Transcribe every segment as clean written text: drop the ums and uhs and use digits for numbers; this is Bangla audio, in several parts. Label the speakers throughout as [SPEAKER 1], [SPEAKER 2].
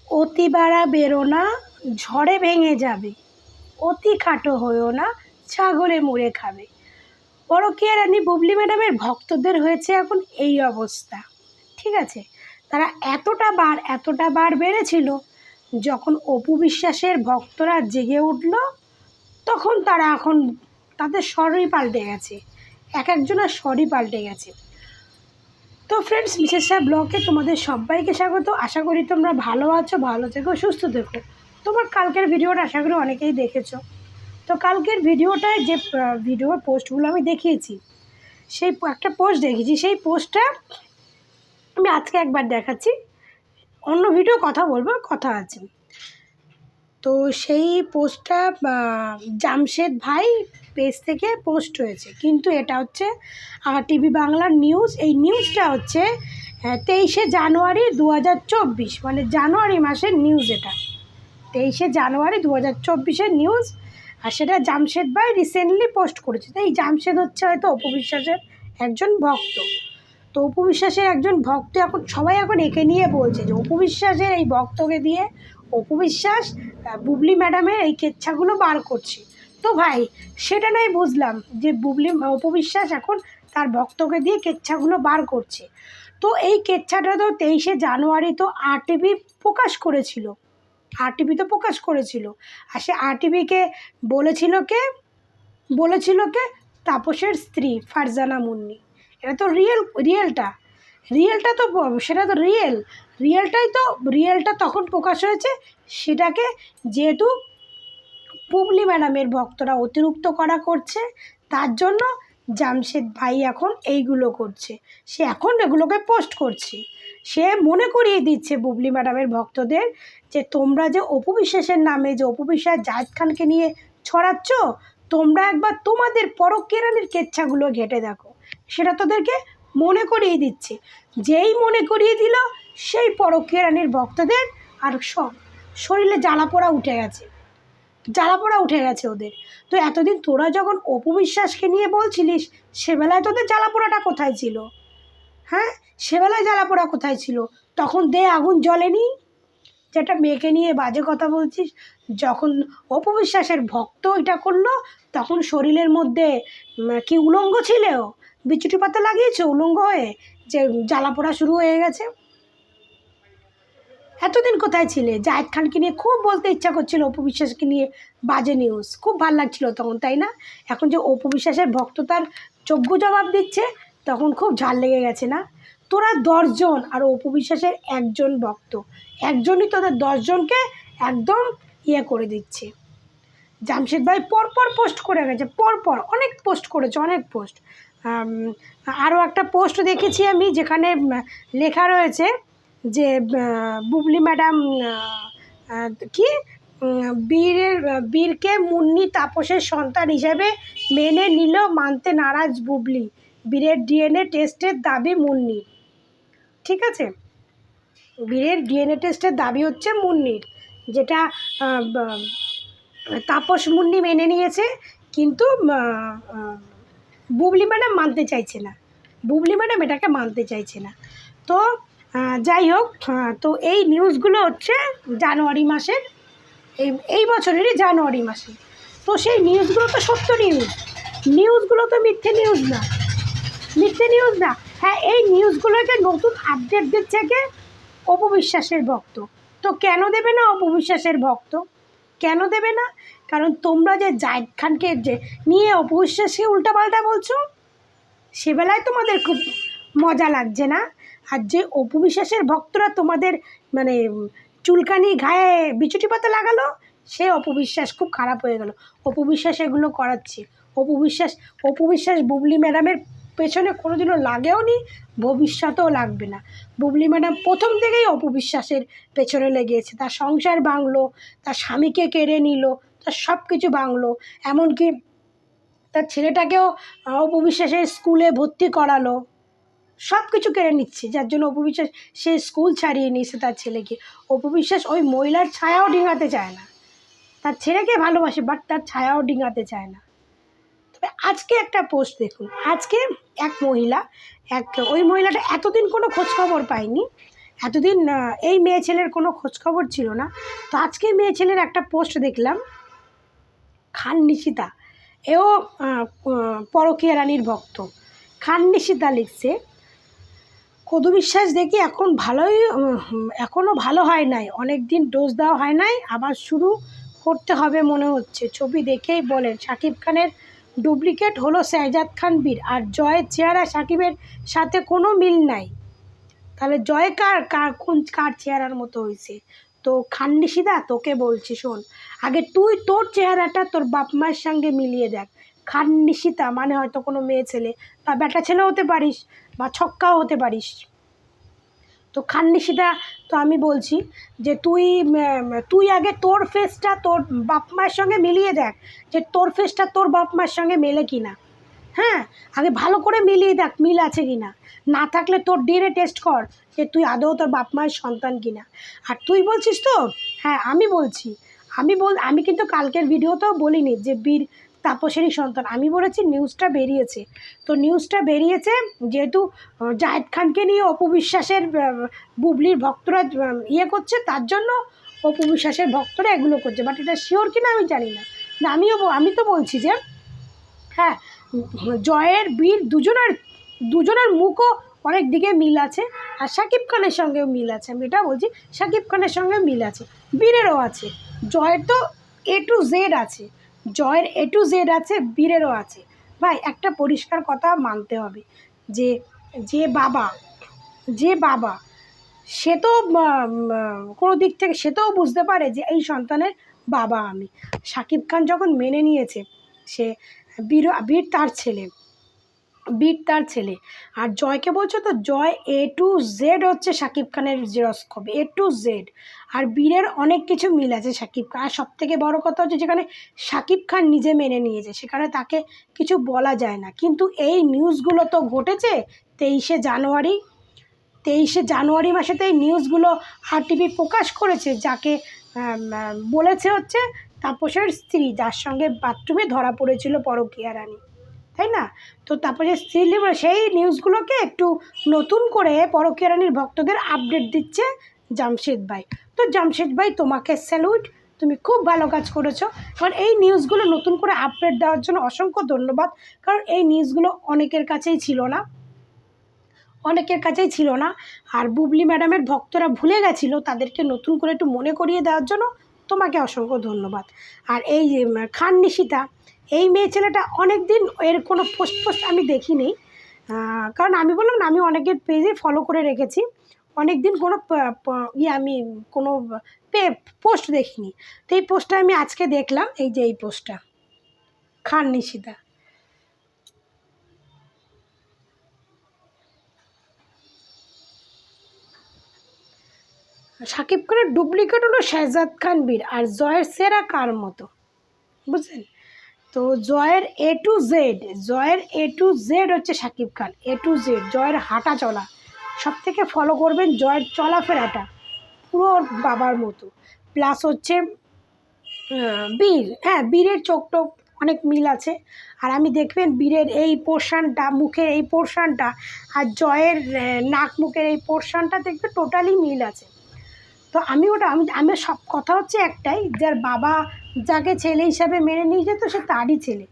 [SPEAKER 1] অতি বাড়া বেরো না, ঝড়ে ভেঙে যাবে। অতি খাটো হয়েও না, ছাগলে মুড়ে খাবে। পরকীয়া রানী বুবলি ম্যাডামের ভক্তদের হয়েছে এখন এই অবস্থা। ঠিক আছে, তারা এতটা বার বেড়েছিল, যখন অপু বিশ্বাসের ভক্তরা জেগে উঠল তখন তারা এখন তাদের স্বরই পাল্টে গেছে, এক একজনের স্বরই পাল্টে গেছে। তো ফ্রেন্ডস, বিশেষা ব্লগে তোমাদের সবাইকে স্বাগত। আশা করি তোমরা ভালো আছো, ভালো থেকো, সুস্থ থেকো। তোমার কালকের ভিডিওটা আশা করি অনেকেই দেখেছো। তো কালকের ভিডিওটায় যে ভিডিওর পোস্টগুলো আমি দেখিয়েছি, সেই একটা পোস্ট দেখেছি, সেই পোস্টটা আমি আজকে একবার দেখাচ্ছি, অন্য ভিডিও কথা বলবো, কথা আছে। তো সেই পোস্টটা জামশেদ ভাই পেজ থেকে পোস্ট হয়েছে, কিন্তু এটা হচ্ছে টিভি বাংলার নিউজ। এই নিউজটা হচ্ছে 23শে জানুয়ারি 2024, মানে জানুয়ারি মাসের নিউজ। এটা 23শে জানুয়ারি 2024-এর নিউজ, আর সেটা জামশেদ ভাই রিসেন্টলি পোস্ট করেছে। তো এই জামশেদ হচ্ছে হয়তো অপু বিশ্বাসের একজন ভক্ত। তো অপু বিশ্বাসের একজন ভক্ত, এখন সবাই এখন একে নিয়ে বলছে যে অপু বিশ্বাসের এই ভক্তকে দিয়ে অপু বিশ্বাস বুবলি ম্যাডামের এই কেচ্ছাগুলো বার করছে। তো ভাই, সেটা নয় বুঝলাম যে অপু বিশ্বাস এখন তার ভক্তকে দিয়ে কেচ্ছাগুলো বার করছে। তো এই কেচ্ছাটা তো 23শে জানুয়ারি তো RTV প্রকাশ করেছিল, RTV তো প্রকাশ করেছিল। আর সে RTVকে বলেছিল কে তাপসের স্ত্রী ফারজানা মুন্নি। এটা তো রিয়েলটা তো সেটা তো রিয়েলটা তখন প্রকাশ হয়েছে। সেটাকে যেহেতু বুবলি ম্যাডামের ভক্তরা অতিরিক্ত করা করছে, তার জন্য জামশেদ ভাই এখন এইগুলো করছে, সে এখন এগুলোকে পোস্ট করছে। সে মনে করিয়ে দিচ্ছে বুবলি ম্যাডামের ভক্তদের যে তোমরা যে অপু বিশ্বাসের নামে যে অপু বিশ্বাস জায়েদ খানকে নিয়ে ছড়াচ্ছ, তোমরা একবার তোমাদের পরকীয়া রানীর কেচ্ছাগুলো ঘেঁটে দেখো। সেটা তোদেরকে মনে করিয়ে দিচ্ছে। যেই মনে করিয়ে দিল, সেই পরকীয়া রানীর ভক্তদের আর সব শরীরে জ্বালাপোড়া উঠে গেছে ওদের। তো এতদিন তোরা যখন অপু বিশ্বাসকে নিয়ে বলছিলিস, সেবেলায় তোদের জ্বালাপোড়াটা কোথায় ছিল? হ্যাঁ, সেবেলায় জ্বালাপোড়া কোথায় ছিল? তখন আগুন জ্বলেনি? যেটা মেয়েকে নিয়ে বাজে কথা বলছিস, যখন অপু বিশ্বাসের ভক্ত এটা করলো, তখন শরীরের মধ্যে কি উলঙ্গ ছিল? বিচুটি পাতা লাগিয়েছে উলঙ্গ হয়ে, যে জ্বালাপোড়া শুরু হয়ে গেছে? এতদিন কোথায় ছিলে? জায়েদ খানকে নিয়ে খুব বলতে ইচ্ছা করছিল, অপু বিশ্বাসকে নিয়ে বাজে নিউজ, খুব ভালো লাগছিল তখন, তাই না? এখন যে অপু বিশ্বাসের ভক্ত তার যোগ্য জবাব দিচ্ছে, তখন খুব ঝাল লেগে গেছে না? তোরা 10জন আর অপু বিশ্বাসের একজন ভক্ত, একজনই তোদের 10জনকে একদম করে দিচ্ছে। জামশেদ ভাই পরপর পোস্ট করে গেছে, পরপর অনেক পোস্ট করেছে, অনেক পোস্ট। আরও একটা পোস্ট দেখেছি আমি, যেখানে লেখা রয়েছে যে বুবলি ম্যাডাম কি বীরকে মুন্নি তাপসের সন্তান হিসেবে মেনে নিল, মানতে নারাজ বুবলি, বীরের DNA টেস্টের দাবি মুন্নির। ঠিক আছে, বীরের DNA টেস্টের দাবি হচ্ছে মুন্নির, যেটা তাপস মুন্নি মেনে নিয়েছে, কিন্তু বুবলি ম্যাডাম মানতে চাইছে না, এটাকে মানতে চাইছে না। তো যাই হোক, তো এই নিউজগুলো হচ্ছে জানুয়ারি মাসের, এই বছরেরই জানুয়ারি মাসে। তো সেই নিউজগুলো তো সত্য নিউজগুলো তো মিথ্যে নিউজ না। হ্যাঁ, এই নিউজগুলোকে নতুন আপডেট দিচ্ছে কে? অপু বিশ্বাসের ভক্ত। তো কেন দেবে না অপু বিশ্বাসের ভক্ত? কেন দেবে না? কারণ তোমরা যে জায়েদ খানকে যে নিয়ে অপু বিশ্বাসকে উল্টাপাল্টা বলছো, সেবেলায় তোমাদের খুব মজা লাগছে না? আর যে অপু বিশ্বাসের ভক্তরা তোমাদের মানে চুলকানি গায়ে বিচুটি পাতা লাগালো, সে অপু বিশ্বাস খুব খারাপ হয়ে গেল। অপু বিশ্বাস এগুলো করাচ্ছে। অপু বিশ্বাস বুবলি ম্যাডামের পেছনে কোনোদিনও লাগেও নি, ভবিষ্যতেও লাগবে না। বুবলি ম্যাডাম প্রথম থেকেই অপু বিশ্বাসের পেছনে লেগেছে, তার সংসার ভাঙলো, তার স্বামীকে কেড়ে নিল, তার সব কিছু ভাঙলো, এমনকি তার ছেলেটাকেও অপু বিশ্বাসের স্কুলে ভর্তি করালো, সব কিছু কেড়ে নিচ্ছে। যার জন্য অপু বিশ্বাস সে স্কুল ছাড়িয়ে নিয়েছে তার ছেলেকে। অপু বিশ্বাস ওই মহিলার ছায়াও ডিঙাতে চায় না, তার ছেলেকে ভালোবাসে, বাট তার ছায়াও ডিঙাতে চায় না। তবে আজকে একটা পোস্ট দেখুন, আজকে ওই মহিলাটা এতদিন কোনো খোঁজখবর পায়নি, এতদিন এই মেয়ে ছেলের কোনো খোঁজখবর ছিল না। তো আজকে মেয়ে ছেলের একটা পোস্ট দেখলাম, খান নিশিতা, এও পরকীয়া রানীর ভক্ত। খান নিশিতা লিখছে, কদু বিশ্বাস দেখি এখনও ভালো হয় নাই, অনেক দিন ডোজ দেওয়া হয় নাই, আবার শুরু করতে হবে মনে হচ্ছে। ছবি দেখেই বলেন শাকিব খানের ডুপ্লিকেট হলো শেহজাদ খান বীর, আর জয়ের চেহারা শাকিবের সাথে কোনো মিল নাই। তাহলে জয় কার চেহারার মতো হয়েছে? তো খান নিশিতা তোকে বলছি, শোন, আগে তুই তোর চেহারাটা তোর বাপ মায়ের সঙ্গে মিলিয়ে দেখ। খান নিশিতা মানে হয়তো কোনো মেয়ে ছেলে বা বেটা ছেলে হতে পারিস বা ছক্কাও হতে পারিস। তো খান নিশিতা, তো আমি বলছি যে তুই আগে তোর ফেসটা তোর বাপ মায়ের সঙ্গে মিলিয়ে দেখ, যে তোর ফেসটা তোর বাপ মায়ের সঙ্গে মেলে কি না। হ্যাঁ, আগে ভালো করে মিলিয়ে দেখ মিল আছে কি না। না থাকলে তোর ডিএনএ টেস্ট কর যে তুই আদৌ তোর বাপ মায়ের সন্তান কিনা। আর তুই বলছিস তো, হ্যাঁ আমি বলছি, আমি কিন্তু কালকের ভিডিওতেও বলিনি যে বীর তাপসেরই সন্তান, আমি বলেছি নিউজটা বেরিয়েছে। তো নিউজটা বেরিয়েছে যেহেতু জাহেদ খানকে নিয়ে অপু বিশ্বাসের বুবলির ভক্তরা ইয়ে করছে, তার জন্য অপু বিশ্বাসের ভক্তরা এগুলো করছে। বাট এটা শিওর কিনা আমি জানি না। আমি তো বলছি যে হ্যাঁ, জয়ের বীর দুজনের মুখও অনেক দিকে মিল আছে, আর শাকিব খানের সঙ্গেও মিল আছে। আমি এটা বলছি শাকিব খানের সঙ্গে মিল আছে, বীরেরও আছে। জয়ের তো A to Z আছে, জয়ের A to Z আছে, বীরেরও আছে। ভাই একটা পরিষ্কার কথা মানতে হবে যে যে বাবা যে বাবা সে তো কোনো দিক থেকে সে তো বুঝতে পারে যে এই সন্তানের বাবা আমি। শাকিব খান যখন মেনে নিয়েছে, সে বীর তার ছেলে। আর জয়কে বলছো তো জয় A to Z হচ্ছে শাকিব খানের জেরস্কোপ, A to Z। আর বীরের অনেক কিছু মিল আছে শাকিব খান। আর সবথেকে বড় কথা হচ্ছে যেখানে শাকিব খান নিজে মেনে নিয়েছে সেখানে তাকে কিছু বলা যায় না। কিন্তু এই নিউজগুলো তো ঘটেছে 23শে জানুয়ারি মাসে। তো এই নিউজগুলো RTV প্রকাশ করেছে, যাকে বলেছে হচ্ছে তাপসের স্ত্রী, যার সঙ্গে বাথরুমে ধরা পড়েছিল পরকীয়া রানী, তাই না? তো তাপসের স্ত্রী সেই নিউজগুলোকে একটু নতুন করে পরকীয়া রানীর ভক্তদের আপডেট দিচ্ছে জামশেদ ভাই। তো জামশেদ ভাই তোমাকে স্যালুট, তুমি খুব ভালো কাজ করেছো। কারণ এই নিউজগুলো নতুন করে আপডেট দেওয়ার জন্য অসংখ্য ধন্যবাদ। কারণ এই নিউজগুলো অনেকের কাছেই ছিল না, আর বুবলি ম্যাডামের ভক্তরা ভুলে গেছিলো, তাদেরকে নতুন করে একটু মনে করিয়ে দেওয়ার জন্য তোমাকে অসংখ্য ধন্যবাদ। আর এই যে খান নিশিতা, এই মেয়ে ছেলেটা অনেক দিন এর কোনো পোস্ট আমি দেখিনি, কারণ আমি বললাম না আমি অনেকের পেজে ফলো করে রেখেছি, অনেক দিন কোনো আমি কোনো পোস্ট দেখিনি। তো এই পোস্টটা আমি আজকে দেখলাম, এই যে এই পোস্টটা খান নিশিতা। শাকিব খানের ডুপ্লিকেট হলো শেহজাদ খান বীর, আর জয়ের সেরা কার মতো, বুঝলেন? তো জয়ের A to Z হচ্ছে Shakib Khan, A to Z। জয়ের হাঁটা চলা সব থেকে ফলো করবেন, জয়ের চলাফেরাটা পুরো ওর বাবার মতো। প্লাস হচ্ছে বীর, হ্যাঁ বীরের চোখ টোক অনেক মিল আছে। আর আমি দেখবেন বীরের এই পোর্শানটা, মুখের এই পোর্শানটা, আর জয়ের নাক মুখের এই পোর্শানটা দেখবে টোটালি মিল আছে। তো আমি সব কথা হচ্ছে একটাই, যার বাবা যাকে ছেলে হিসাবে মেনে নিয়েছে তো সে তারই ছেলে।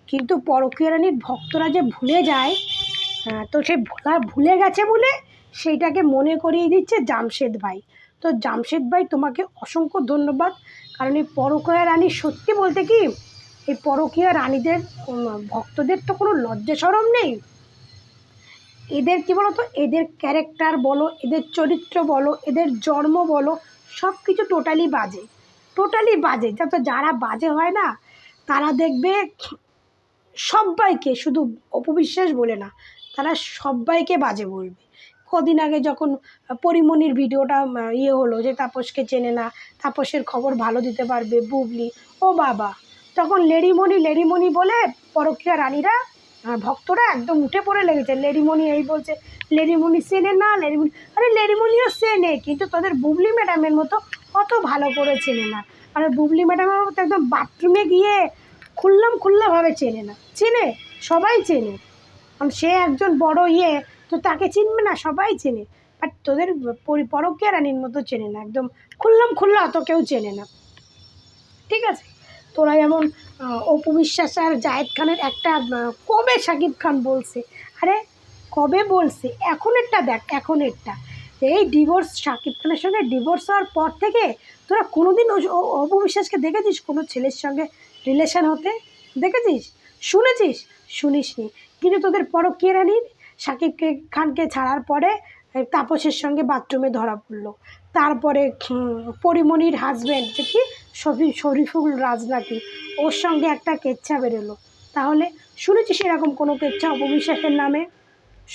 [SPEAKER 1] কিন্তু পরকীয়া রানীর ভক্তরা যে ভুলে যায়, তো সে ভুলে গেছে বলে সেইটাকে মনে করিয়ে দিচ্ছে জামশেদ ভাই। তো জামশেদ ভাই তোমাকে অসংখ্য ধন্যবাদ। কারণ এই পরকীয়া রানী, সত্যি বলতে কি এই পরকীয়া রানীদের ভক্তদের তো কোনো লজ্জা শরম নেই। এদের কী বলো তো, এদের ক্যারেক্টার বলো, এদের চরিত্র বলো, এদের জন্ম বলো, সব কিছু টোটালি বাজে। যারা বাজে হয় না তারা দেখবে সবাইকে, শুধু অপবিশ্বাস বলে না, তারা সবাইকে বাজে বলবে। কদিন আগে যখন পরিমণির ভিডিওটা হলো যে তাপসকে চেনে না, তাপসের খবর ভালো দিতে পারবে বুবলি, ও বাবা, তখন লেডিমণি বলে পরকীয়া রানীরা ভক্তরা একদম উঠে পড়ে লেগেছে। লেডিমণি এই বলছে, লেডিমণি চেনে না, আরে লেডিমণিও চেনে, কিন্তু তোদের বুবলি ম্যাডামের মতো অত ভালো করে চেনে না। আর বুবলি ম্যাডামের মতো একদম বাথরুমে গিয়ে খুল্লাভাবে চেনে, সবাই চেনে। কারণ সে একজন বড় তো তাকে চিনবে না, সবাই চেনে। বাট তোদের পরকীয়া রানীর মতো চেনে না, একদম খুল্লা অত কেউ চেনে না, ঠিক আছে। তোরা যেমন অপু বিশ্বাস আর জায়েদ খানের একটা কবে শাকিব খান বলছে, আরে কবে বলছে, এখনেরটা দেখ, এখনেরটা এই ডিভোর্স, শাকিব খানের সঙ্গে ডিভোর্স হওয়ার পর থেকে তোরা কোনোদিন অপু বিশ্বাসকে দেখেছিস কোনো ছেলের সঙ্গে রিলেশন হতে? দেখেছিস? শুনেছিস? শুনিসনি। কিন্তু তোদের পরকীয়া রানীর শাকিব খানকে ছাড়ার পরে তাপসের সঙ্গে বাথরুমে ধরা পড়লো, তারপরে পরিমণির হাজব্যান্ড যে কি শরীফুল রাজ নাকি, ওর সঙ্গে একটা কেচ্ছা বেরোলো। তাহলে শুনেছিস এরকম কোনো কেচ্ছা অপবিশ্বাসের নামে?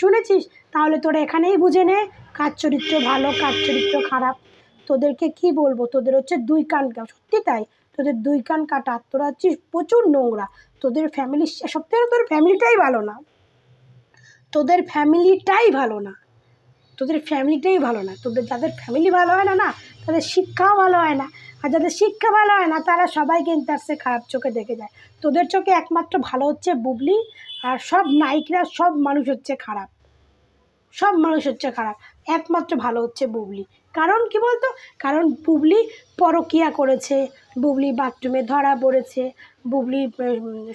[SPEAKER 1] শুনেছিস? তাহলে তোরা এখানেই বুঝে নে কার চরিত্র ভালো কার চরিত্র খারাপ। তোদেরকে কি বলবো, তোদের হচ্ছে দুই কান, সত্যি তাই, তোদের দুই কান কাটা। তোরা হচ্ছিস প্রচুর নোংরা, তোদের ফ্যামিলি, সব থেকে তোদের ফ্যামিলিটাই ভালো না, তোদের ফ্যামিলিটাই ভালো না, তোদের ফ্যামিলিটাই ভালো না। তোদের যাদের ফ্যামিলি ভালো হয় না না, তাদের শিক্ষাও ভালো হয় না, আর যাদের শিক্ষা ভালো হয় না তারা সবাইকে তার সে খারাপ চোখে দেখে যায়। তোদের চোখে একমাত্র ভালো হচ্ছে বুবলি, আর সব নায়িকরা, সব মানুষ হচ্ছে খারাপ, সব মানুষ হচ্ছে খারাপ, একমাত্র ভালো হচ্ছে বুবলি। কারণ কি বলতো, কারণ বুবলি পরকীয়া করেছে, বুবলি বাথরুমে ধরা পড়েছে, বুবলি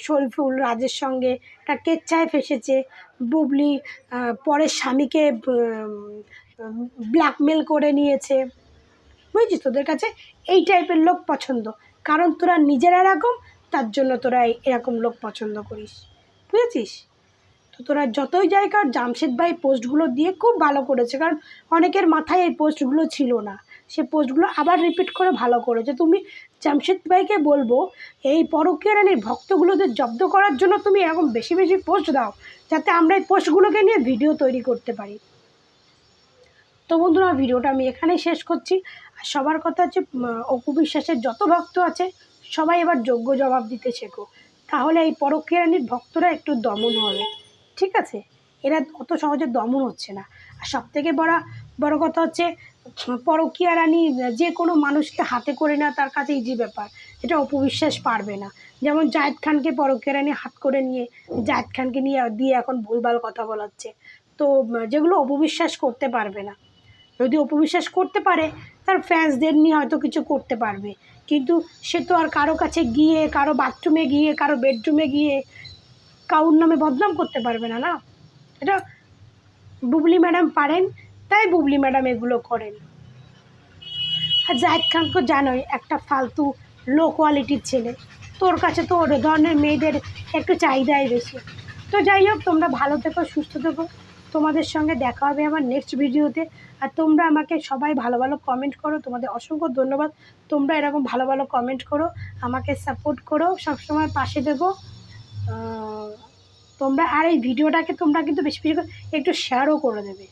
[SPEAKER 1] শরীফুল রাজের সঙ্গে একটা কেচ্ছায় ফেসেছে, বুবলি পরের স্বামীকে ব্ল্যাকমেল করে নিয়েছে, বুঝেছিস? তোদের কাছে এই টাইপের লোক পছন্দ, কারণ তোরা নিজেরা এরকম, তার জন্য তোরা এরকম লোক পছন্দ করিস, বুঝেছিস? তো তোরা যতই যাই কর, জামশেদ ভাই পোস্টগুলো দিয়ে খুব ভালো করেছে, কারণ অনেকের মাথায় এই পোস্টগুলো ছিল না, সে পোস্টগুলো আবার রিপিট করে ভালো করেছে। তুমি জামশেদ ভাইকে বলবো এই পরকীয়া রানীর ভক্তগুলোদের জব্দ করার জন্য তুমি এরকম বেশি বেশি পোস্ট দাও, যাতে আমরা এই পোস্টগুলোকে নিয়ে ভিডিও তৈরি করতে পারি। তো বন্ধুরা, ভিডিওটা আমি এখানেই শেষ করছি। আর সবার কথা হচ্ছে, অপু বিশ্বাসের যত ভক্ত আছে সবাই এবার যোগ্য জবাব দিতে শেখো, তাহলে এই পরকীয়া রানীর ভক্তরা একটু দমন হবে, ঠিক আছে? এরা অত সহজে দমন হচ্ছে না। আর সবথেকে বড় কথা হচ্ছে, পরকীয়া রানী যে কোনো মানুষকে হাতে করে না তার কাছে ইজি ব্যাপার, এটা অপু বিশ্বাস পারবে না। যেমন জায়েদ খানকে পরকীয়া রানী হাত করে নিয়ে জায়েদ খানকে দিয়ে এখন ভুলভাল কথা বলাচ্ছে, তো যেগুলো অপু বিশ্বাস করতে পারবে না। যদি অপু বিশ্বাস করতে পারে তার ফ্যান্সদের নিয়ে হয়তো কিছু করতে পারবে, কিন্তু সে তো আর কারো কাছে গিয়ে, কারো বাথরুমে গিয়ে, কারো বেডরুমে গিয়ে কারোর নামে বদনাম করতে পারবে না, না? এটা বুবলি ম্যাডাম পারেন, তাই বুবলি ম্যাডাম এগুলো করেন। আর জায়েদ খানকে জানোই একটা ফালতু লো কোয়ালিটির ছেলে, তোর কাছে তো ওর ধরনের মেয়েদের একটু চাহিদাই বেশি। তো যাই হোক, তোমরা ভালো থেকো, সুস্থ থেকো, তোমাদের সঙ্গে দেখা হবে আমার নেক্সট ভিডিওতে। আর তোমরা আমাকে সবাই ভালো ভালো কমেন্ট করো, তোমাদের অসংখ্য ধন্যবাদ। তোমরা এরকম ভালো ভালো কমেন্ট করো, আমাকে সাপোর্ট করো, সবসময় পাশে দেবো তোমরা। আর এই ভিডিওটাকে তোমরা কিন্তু বেশি বেশি করে একটু শেয়ারও করে দেবে,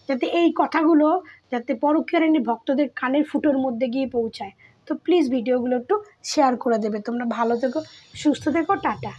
[SPEAKER 1] যাতে এই কথাগুলো যাতে পরকীয়া রানীর ভক্তদের কানের ফুটোর মধ্যে গিয়ে পৌঁছায়। তো প্লিজ ভিডিওগুলো একটু শেয়ার করে দেবে। তোমরা ভালো থেকো, সুস্থ থেকো, টাটা।